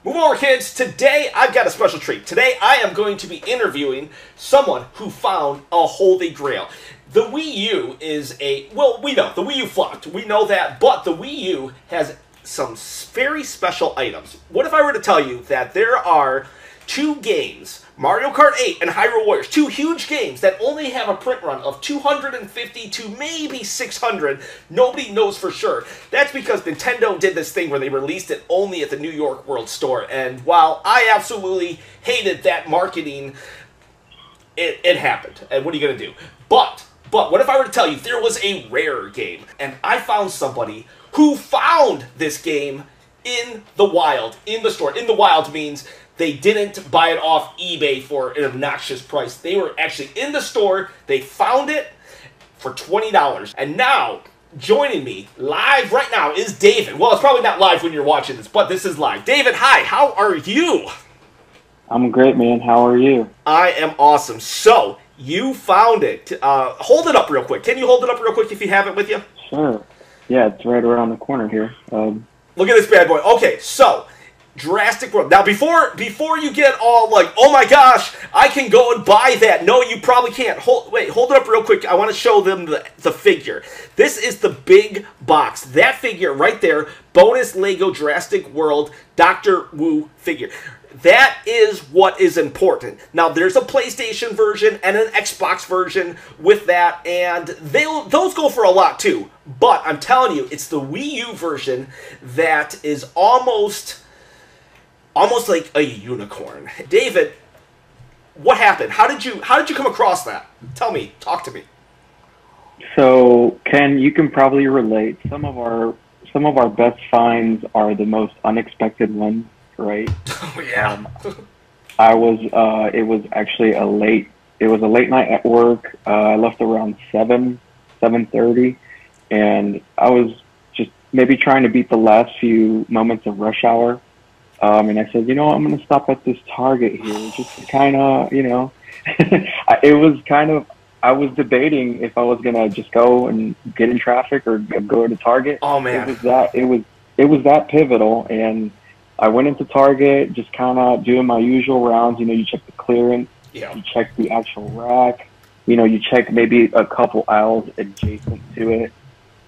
Move over, kids. Today, I've got a special treat. Today, I am going to be interviewing someone who found a holy grail. The Wii U is well, we know, the Wii U flopped. We know that, but the Wii U has some very special items. What if I were to tell you that there are two games, Mario Kart 8 and Hyrule Warriors, two huge games that only have a print run of 250 to maybe 600. Nobody knows for sure. That's because Nintendo did this thing where they released it only at the New York World Store. And while I absolutely hated that marketing, it happened. And what are you going to do? But what if I were to tell you there was a rare game, and I found somebody who found this game in the wild, in the store. In the wild means they didn't buy it off eBay for an obnoxious price. They were actually in the store. They found it for $20. And now, joining me live right now is David. Well, it's probably not live when you're watching this, but this is live. David, hi. How are you? I'm great, man. How are you? I am awesome. So, you found it. Hold it up real quick. Can you hold it up real quick if you have it with you? Sure. Yeah, it's right around the corner here. Look at this bad boy. Okay, so Jurassic World. Now, before you get all like, oh my gosh, I can go and buy that. No, you probably can't. Hold it up real quick. I want to show them the figure. This is the big box. That figure right there, bonus Lego Jurassic World Dr. Wu figure. That is what is important. Now, there's a PlayStation version and an Xbox version with that, and those go for a lot too. But I'm telling you, it's the Wii U version that is almost like a unicorn. David, what happened? How did you come across that? Tell me, talk to me. So, Ken, you can probably relate. Some of our best finds are the most unexpected ones, right? Oh yeah. It was actually a late night at work. I left around 7:30, and I was just maybe trying to beat the last few moments of rush hour. And I said, I'm going to stop at this Target here, just to kind of, I was debating if I was going to just go and get in traffic or go to Target. Oh man. It was that pivotal. And I went into Target, just kind of doing my usual rounds. You check the clearance, yeah. You check the actual rack, you check maybe a couple aisles adjacent to it.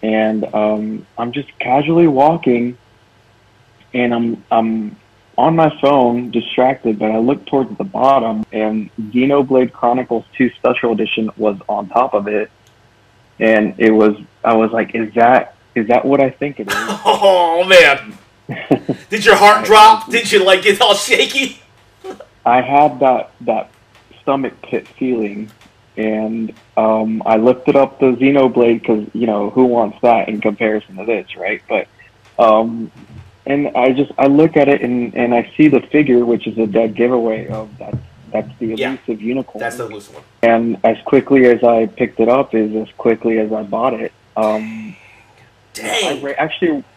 And I'm just casually walking, and I'm on my phone, distracted, but I looked towards the bottom, and Xenoblade Chronicles 2 Special Edition was on top of it. And I was like, is that what I think it is? Oh man. Did your heart drop? Did you get all shaky? I had that stomach pit feeling, and I lifted up the Xenoblade because who wants that in comparison to this, right? But and I look at it and I see the figure, which is a dead giveaway of that's the elusive unicorn. That's the elusive one. And as quickly as I picked it up is as quickly as I bought it. Dang.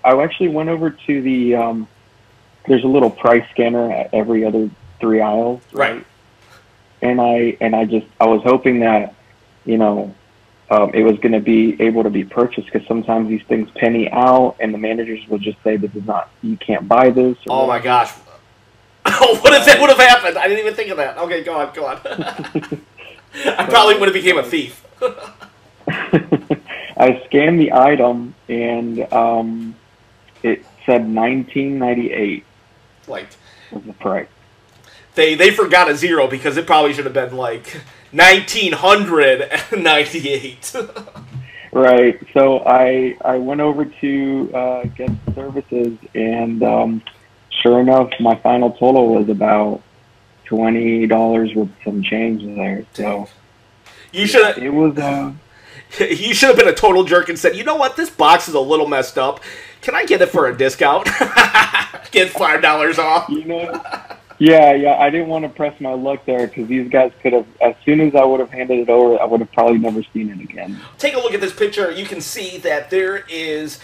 I actually went over to the there's a little price scanner at every other 3 aisles, right? And I was hoping that it was going to be able to be purchased, because sometimes these things penny out and the managers will just say you can't buy this. Oh my gosh. What if that would have happened? I didn't even think of that. Okay, go on. I probably would have became a thief. I scanned the item, and it said $19.98. Like, was the price. They forgot a zero, because it probably should have been like $1,998. Right. So I went over to guest services, and sure enough, my final total was about $20 with some change there. So you should. It was. You should have been a total jerk and said, "You know what? This box is a little messed up. Can I get it for a discount? Get $5 off." Yeah, I didn't want to press my luck there, because these guys could have, as soon as I would have handed it over, I would have probably never seen it again. Take a look at this picture. You can see that there is,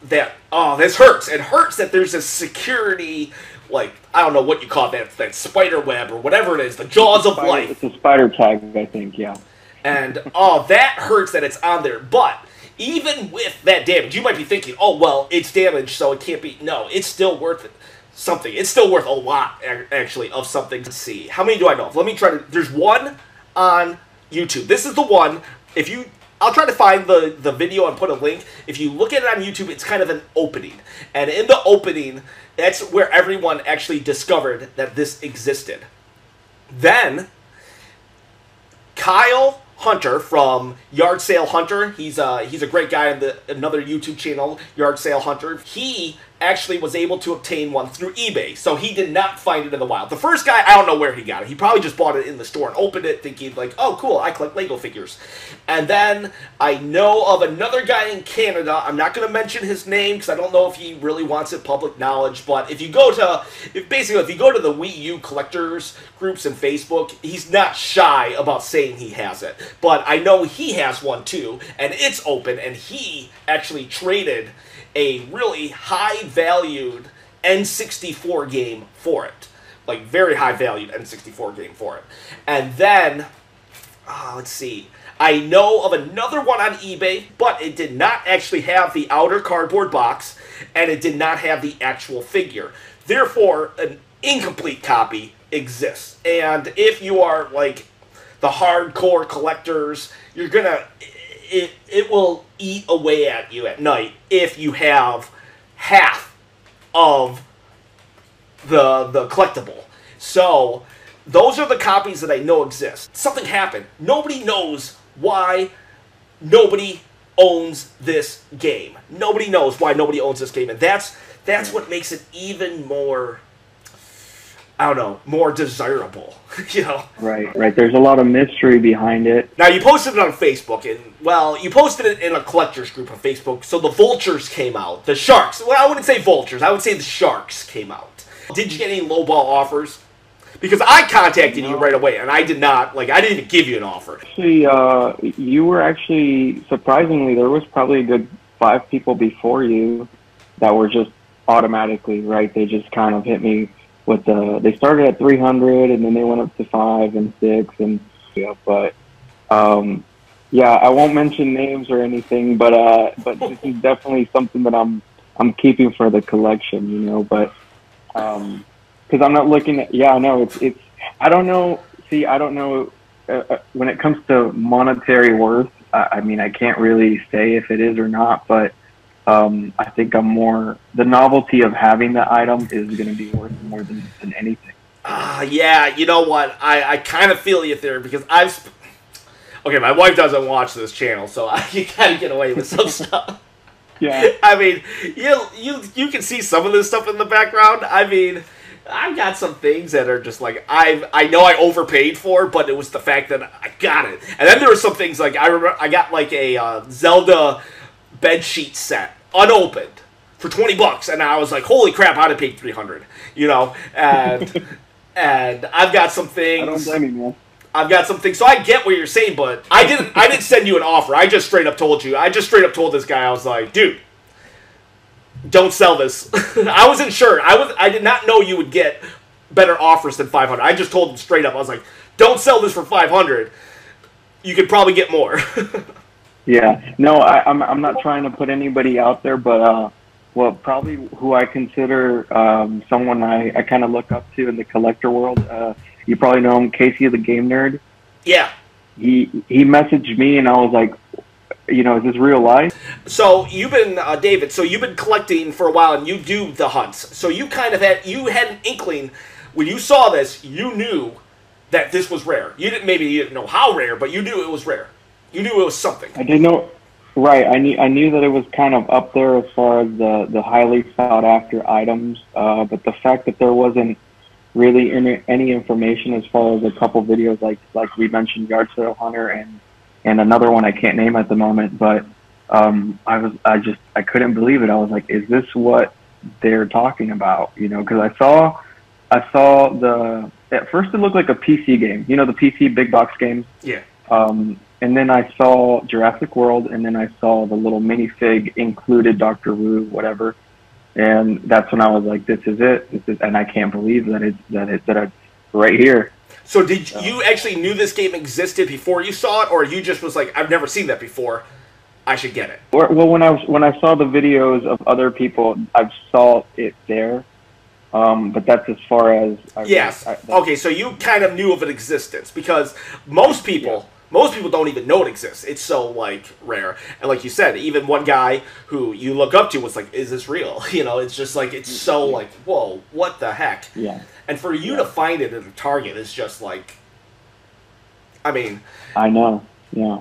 that, oh, this hurts. It hurts that there's a security, I don't know what you call that spider web or whatever it is, the jaws of life. It's a spider tag, I think, yeah. And, oh, that hurts that it's on there. But even with that damage, you might be thinking, oh, well, it's damaged, so it can't be. No, it's still worth it. something. It's still worth a lot, actually, of something to see. How many do I know of? Let me try to... There's one on YouTube. This is the one. If you... I'll try to find the video and put a link. If you look at it on YouTube, it's kind of an opening. And in the opening, that's where everyone actually discovered that this existed. Then, Kyle Hunter from Yard Sale Hunter, he's a great guy on another YouTube channel, Yard Sale Hunter. He actually was able to obtain one through eBay, so he did not find it in the wild. The first guy, I don't know where he got it. He probably just bought it in the store and opened it thinking like, oh cool, I collect Lego figures. And then I know of another guy in Canada. I'm not going to mention his name because I don't know if he really wants it public knowledge, but if you go to the Wii U collectors groups in Facebook, he's not shy about saying he has it. But I know he has one too, and it's open, and he actually traded a really high-valued N64 game for it. Like, very high-valued N64 game for it. And then, let's see. I know of another one on eBay, but it did not actually have the outer cardboard box, and it did not have the actual figure. Therefore, an incomplete copy exists. And if you are, like, the hardcore collectors, you're gonna... It will eat away at you at night if you have half of the collectible. So, those are the copies that I know exist. Something happened. Nobody knows why nobody owns this game. Nobody knows why nobody owns this game. And that's what makes it even more... I don't know, more desirable, you know? Right. There's a lot of mystery behind it. Now, you posted it on Facebook, and, well, you posted it in a collector's group on Facebook, so the vultures came out. The sharks. Well, I wouldn't say vultures. I would say the sharks came out. Did you get any lowball offers? Because I contacted you right away, and I did not, like, I didn't even give you an offer. Actually, you were actually, surprisingly, there was probably a good 5 people before you that were just automatically, right? They just kind of hit me with they started at 300 and then they went up to 5 and 6 and but yeah, I won't mention names or anything, but this is definitely something that I'm keeping for the collection, you know. But because I'm not looking at, I know it's I don't know. See, I don't know when it comes to monetary worth. I mean, I can't really say if it is or not, but I think I'm more, the novelty of having the item is going to be worth more than anything. Yeah, you know what? I kind of feel you there because okay, my wife doesn't watch this channel, so you kind of get away with some stuff. Yeah. I mean, you can see some of this stuff in the background. I mean, I've got some things that are just like, I know I overpaid for, but it was the fact that I got it. And then there were some things like, I remember I got like a Zelda bedsheet set, unopened, for $20, and I was like, holy crap, I'd have paid $300, you know, and I've got some things. I don't blame you, man. I've got some things, so I get what you're saying, but I didn't send you an offer. I just straight up told this guy, I was like, dude, don't sell this. I wasn't sure. I did not know you would get better offers than $500. I just told him straight up, I was like, don't sell this for $500. You could probably get more. Yeah, no, I'm not trying to put anybody out there, but well, probably who I consider someone I kind of look up to in the collector world. You probably know him, Casey the Game Nerd. Yeah. He messaged me, and I was like, you know, is this real life? So you've been David. So you've been collecting for a while, and you do the hunts. So you kind of had an inkling when you saw this. You knew that this was rare. You didn't know how rare, but you knew it was rare. You knew it was something. I didn't know. Right. I knew that it was kind of up there as far as the highly sought after items. But the fact that there wasn't really any information as far as a couple videos like we mentioned, Yard Sale Hunter and another one I can't name at the moment. But I couldn't believe it. I was like, is this what they're talking about? You know, because I saw at first it looked like a PC game. You know, the PC big box games. Yeah. And then I saw Jurassic World, and then I saw the little minifig included Dr. Wu, whatever, and that's when I was like, "This is it." And I can't believe that it's right here. So did you actually knew this game existed before you saw it, or you just was like, "I've never seen that before, I should get it"? Well, when I saw the videos of other people, I saw it there. But that's as far as Yes. Okay, so you kind of knew of its existence because most people don't even know it exists. It's so like rare. And like you said, even one guy who you look up to was like, "Is this real?" It's just like it's so like, whoa, what the heck? Yeah. And for you to find it at a Target is just like, I mean, I know. Yeah.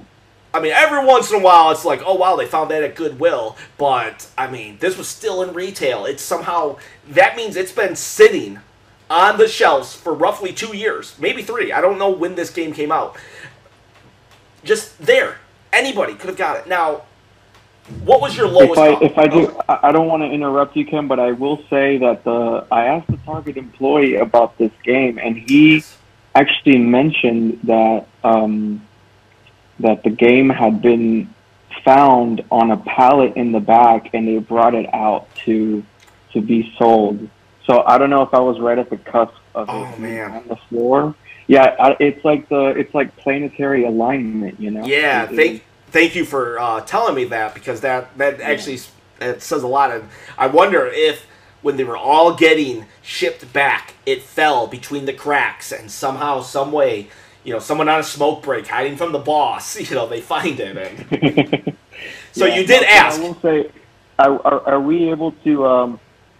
I mean, every once in a while, it's like, oh, wow, they found that at Goodwill. But, I mean, this was still in retail. It's somehow, that means it's been sitting on the shelves for roughly 2 years, maybe 3. I don't know when this game came out. Just there. Anybody could have got it. Now, what was your lowest I don't want to interrupt you, Kim, but I will say that I asked the Target employee about this game, and he actually mentioned that that the game had been found on a pallet in the back, and they brought it out to be sold. So I don't know if I was right at the cusp of it being on the floor. Yeah, it's like planetary alignment, Yeah, thank you for telling me that, because that actually it says a lot. And I wonder if when they were all getting shipped back, it fell between the cracks, and somehow, some way, someone on a smoke break hiding from the boss, they find it. And so you did ask. I will say, are we able to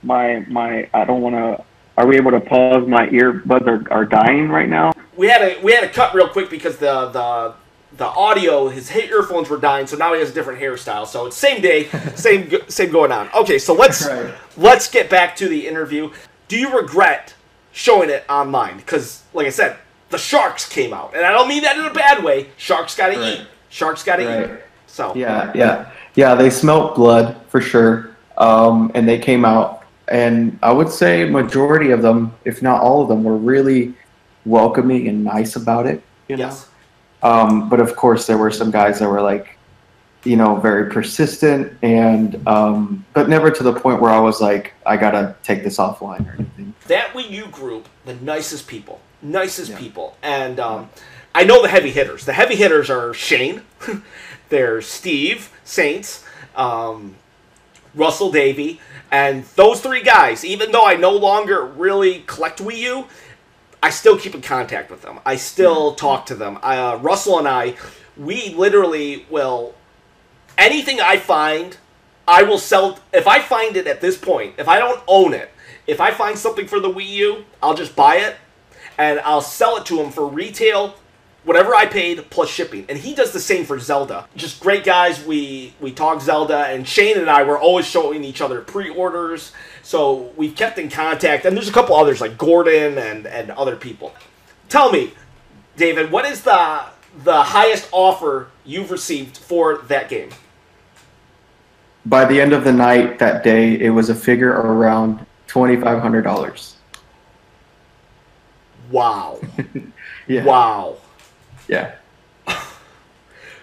I don't want to. Are we able to pause? My earbuds are dying right now. We had a cut real quick because the audio, his earphones were dying, so now he has a different hairstyle. So it's same day, same going on. Okay, so let's get back to the interview. Do you regret showing it online? Because, like I said, the sharks came out, and I don't mean that in a bad way. Sharks got to eat. Sharks got to eat. So yeah. They smelt blood for sure, and they came out. And I would say majority of them, if not all of them, were really welcoming and nice about it. Yes. But of course, there were some guys that were like, very persistent, and but never to the point where I was like, I gotta take this offline or anything. That Wii U group, the nicest people, and I know the heavy hitters. The heavy hitters are Shane, there's Steve Saints, Russell Davey. And those 3 guys, even though I no longer really collect Wii U, I still keep in contact with them. I still talk to them. Russell and I, we literally will, anything I find, I will sell. If I find it at this point, if I don't own it, if I find something for the Wii U, I'll just buy it, and I'll sell it to him for retail, whatever I paid plus shipping. And he does the same for Zelda. Just great guys. We talk Zelda, and Shane and I were always showing each other pre-orders. So we've kept in contact. And there's a couple others like Gordon and other people. Tell me, David, what is the highest offer you've received for that game? By the end of the night that day, it was a figure around $2,500. Wow. Yeah. Wow. Yeah.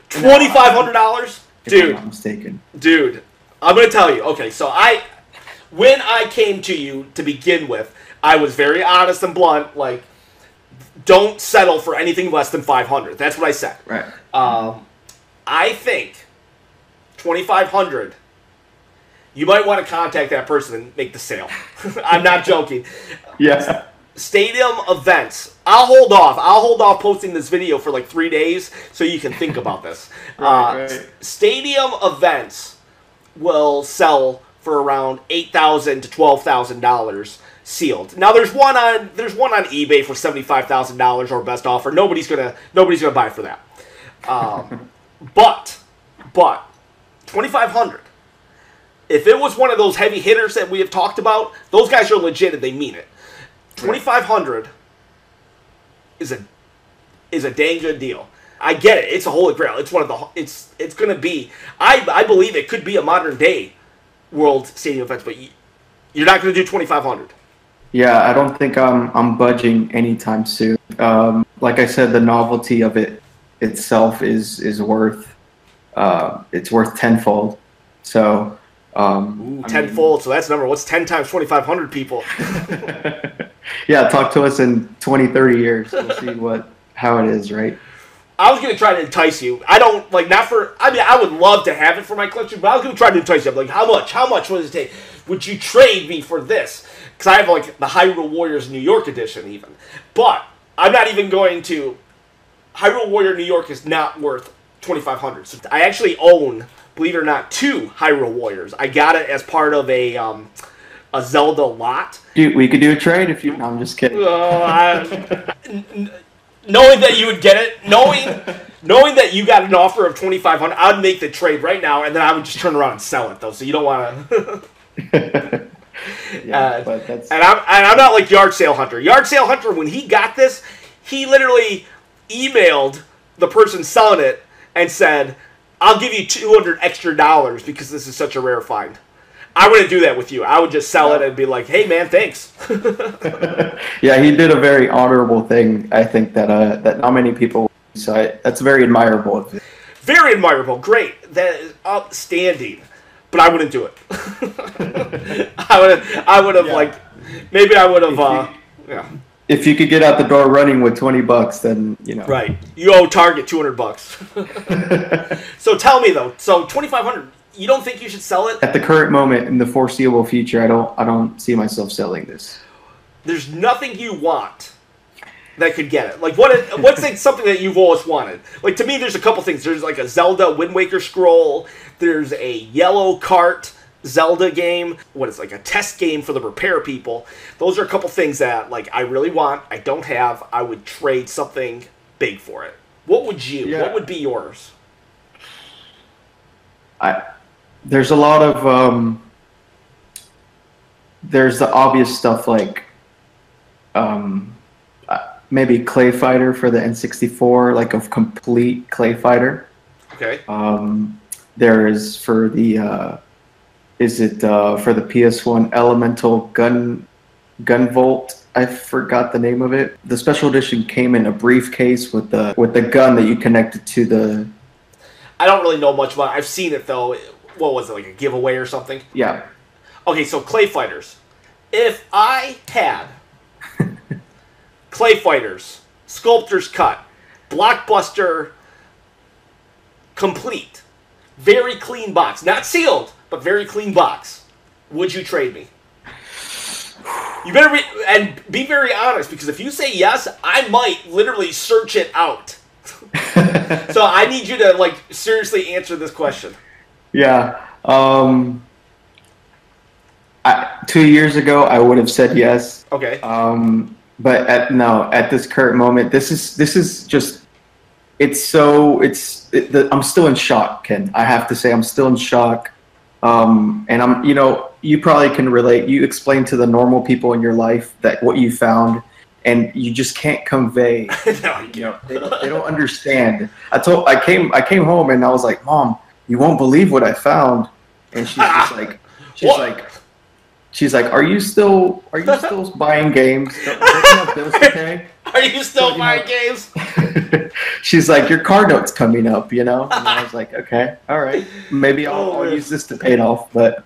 $2,500? Dude. If I'm not mistaken. Dude, I'm going to tell you. Okay, so when I came to you to begin with, I was very honest and blunt. Like, don't settle for anything less than $500. That's what I said. Right. I think $2,500. You might want to contact that person and make the sale. I'm not joking. Yes. Stadium events. I'll hold off. I'll hold off posting this video for like 3 days so you can think about this. Right. Stadium events will sell for around $8,000 to $12,000 sealed. Now there's one on eBay for $75,000 or best offer. Nobody's gonna buy for that. But $2,500. If it was one of those heavy hitters that we have talked about, those guys are legit and they mean it. $2,500 is a dang good deal. I get it. It's a holy grail. It's one of the. It's going to be. I believe it could be a modern day World Stadium events, but you're not going to do $2,500. Yeah, I don't think I'm budging anytime soon. Like I said, the novelty of it itself is worth it's worth tenfold. So tenfold. So that's number. What's 10 times 2,500 people? Yeah, talk to us in 20, 30 years. We'll see how it is, right? I was going to try to entice you. I don't, like, not for, I mean, I would love to have it for my collection, but I was going to try to entice you. I'm like, how much? How much would it take? Would you trade me for this? because I have like the Hyrule Warriors New York edition even. But I'm not even going to. Hyrule Warrior New York is not worth $2,500. So I actually own, believe it or not, 2 Hyrule Warriors. I got it as part of a Zelda lot. Dude, we could do a trade if you. No, I'm just kidding. Knowing that you would get it, knowing that you got an offer of $2,500, I'd make the trade right now, and then I would just turn around and sell it though. So you don't want to. Yeah, but that's... And I'm not like Yard Sale Hunter. Yard Sale Hunter, when he got this, he literally emailed the person selling it and said, "I'll give you $200 extra because this is such a rare find." I wouldn't do that with you. I would just sell it and be like, "Hey, man, thanks." Yeah, he did a very honorable thing. I think that not many people. So that's very admirable of him. Very admirable. Great. That is outstanding. But I wouldn't do it. I would have like, maybe I would have. Yeah. If you could get out the door running with $20, then you know. Right. You owe Target $200. So tell me though. So $2,500. You don't think you should sell it? At the current moment, in the foreseeable future, I don't see myself selling this. There's nothing you want that could get it. Like what's like something that you've always wanted? Like to me, there's a couple things. There's like a Zelda Wind Waker scroll. There's a Yellow Cart Zelda game. What is like a test game for the repair people. Those are a couple things that like I really want. I don't have. I would trade something big for it. What would you? Yeah. What would be yours? There's a lot of there's the obvious stuff like maybe Clay Fighter for the N64, like a complete Clay Fighter. Okay. There is for the for the PS1 Elemental Gunvolt. I forgot the name of it. The special edition came in a briefcase with the gun that you connected to the. I don't really know much about it. I've seen it though. What was it, like a giveaway or something? Yeah. Okay, so Clay Fighters. If I had Clay Fighters, Sculptor's Cut, Blockbuster, complete, very clean box, not sealed, but very clean box, would you trade me? You better and be very honest, because if you say yes, I might literally search it out. So I need you to like seriously answer this question. Yeah. 2 years ago, I would have said yes. Okay. But at this current moment, this is just. I'm still in shock, Ken. I have to say, I'm still in shock. And you probably can relate. You explain to the normal people in your life that what you found, and you just can't convey. No, you can't. They don't understand. I came home and I was like, "Mom, you won't believe what I found," and she's just like, she's like, "Are you still buying games? Don't you have bills to pay? Are you still buying games?" She's like, "Your car note's coming up, And I was like, "Okay, all right, maybe I'll use this to pay it off." But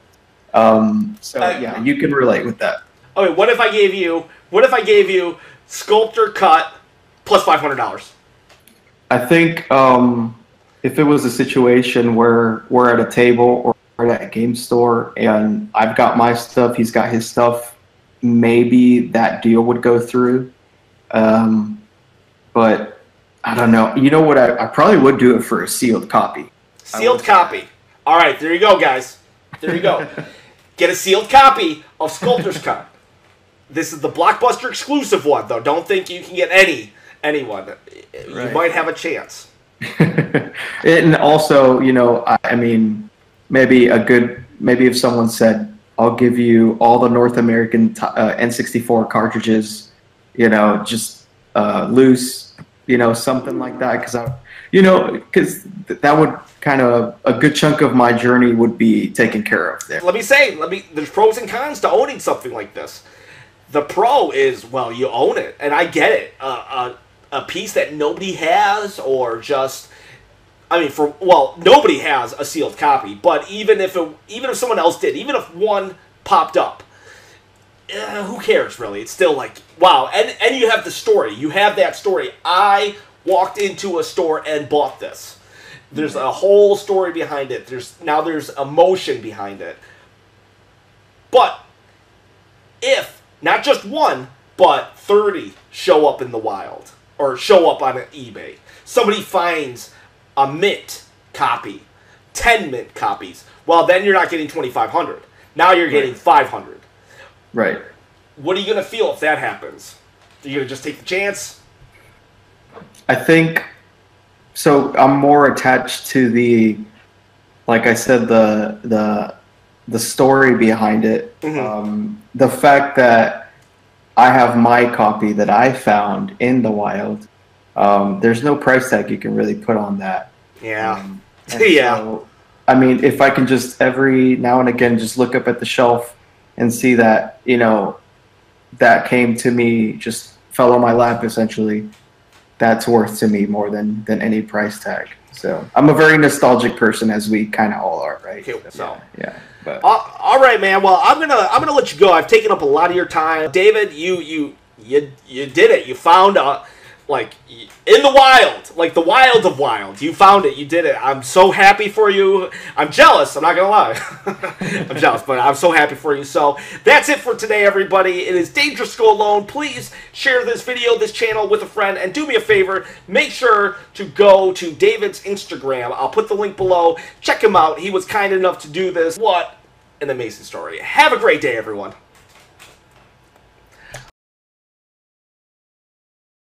yeah, you can relate with that. Okay, what if I gave you Sculptor Cut plus $500? I think if it was a situation where we're at a table or at a game store and I've got my stuff, he's got his stuff, maybe that deal would go through. But I don't know. You know what? I probably would do it for a sealed copy. Sealed copy. All right, there you go, guys. There you go. Get a sealed copy of Sculptor's Cut. This is the Blockbuster exclusive one, though. Don't think you can get anyone. You might have a chance. And also, I mean, maybe if someone said, "I'll give you all the North American N64 cartridges," just loose, something like that, because that would kind of a good chunk of my journey would be taken care of there. There's pros and cons to owning something like this. The pro is, well, you own it, and I get it. A piece that nobody has, or just, nobody has a sealed copy. But even if someone else did, even if one popped up, who cares really? It's still like, wow. And you have the story. You have that story. I walked into a store and bought this. There's a whole story behind it. There's emotion behind it. But if not just one, but 30 show up in the wild or show up on eBay. Somebody finds a mint copy, 10 mint copies. Well, then you're not getting 2,500. Now you're getting 500. Right. What are you going to feel if that happens? Are you going to just take the chance? I think so. I'm more attached to the, like I said, the story behind it. Mm-hmm. The fact that I have my copy that I found in the wild. There's no price tag you can really put on that. Yeah. Yeah. So, I mean, if I can just every now and again just look up at the shelf and see that, you know, that came to me, just fell on my lap essentially, that's worth to me more than any price tag. So I'm a very nostalgic person, as we kind of all are, right? Okay, so yeah. But all right, man. Well, I'm gonna let you go. I've taken up a lot of your time, David. You did it. You found like in the wild, like the wild of wild. You found it. You did it. I'm so happy for you. I'm jealous. I'm not gonna lie. I'm jealous, but I'm so happy for you. So that's it for today, everybody. It is dangerous to go alone. Please share this video, this channel with a friend, and do me a favor. Make sure to go to David's Instagram. I'll put the link below. Check him out. He was kind enough to do this. What an amazing story. Have a great day, everyone.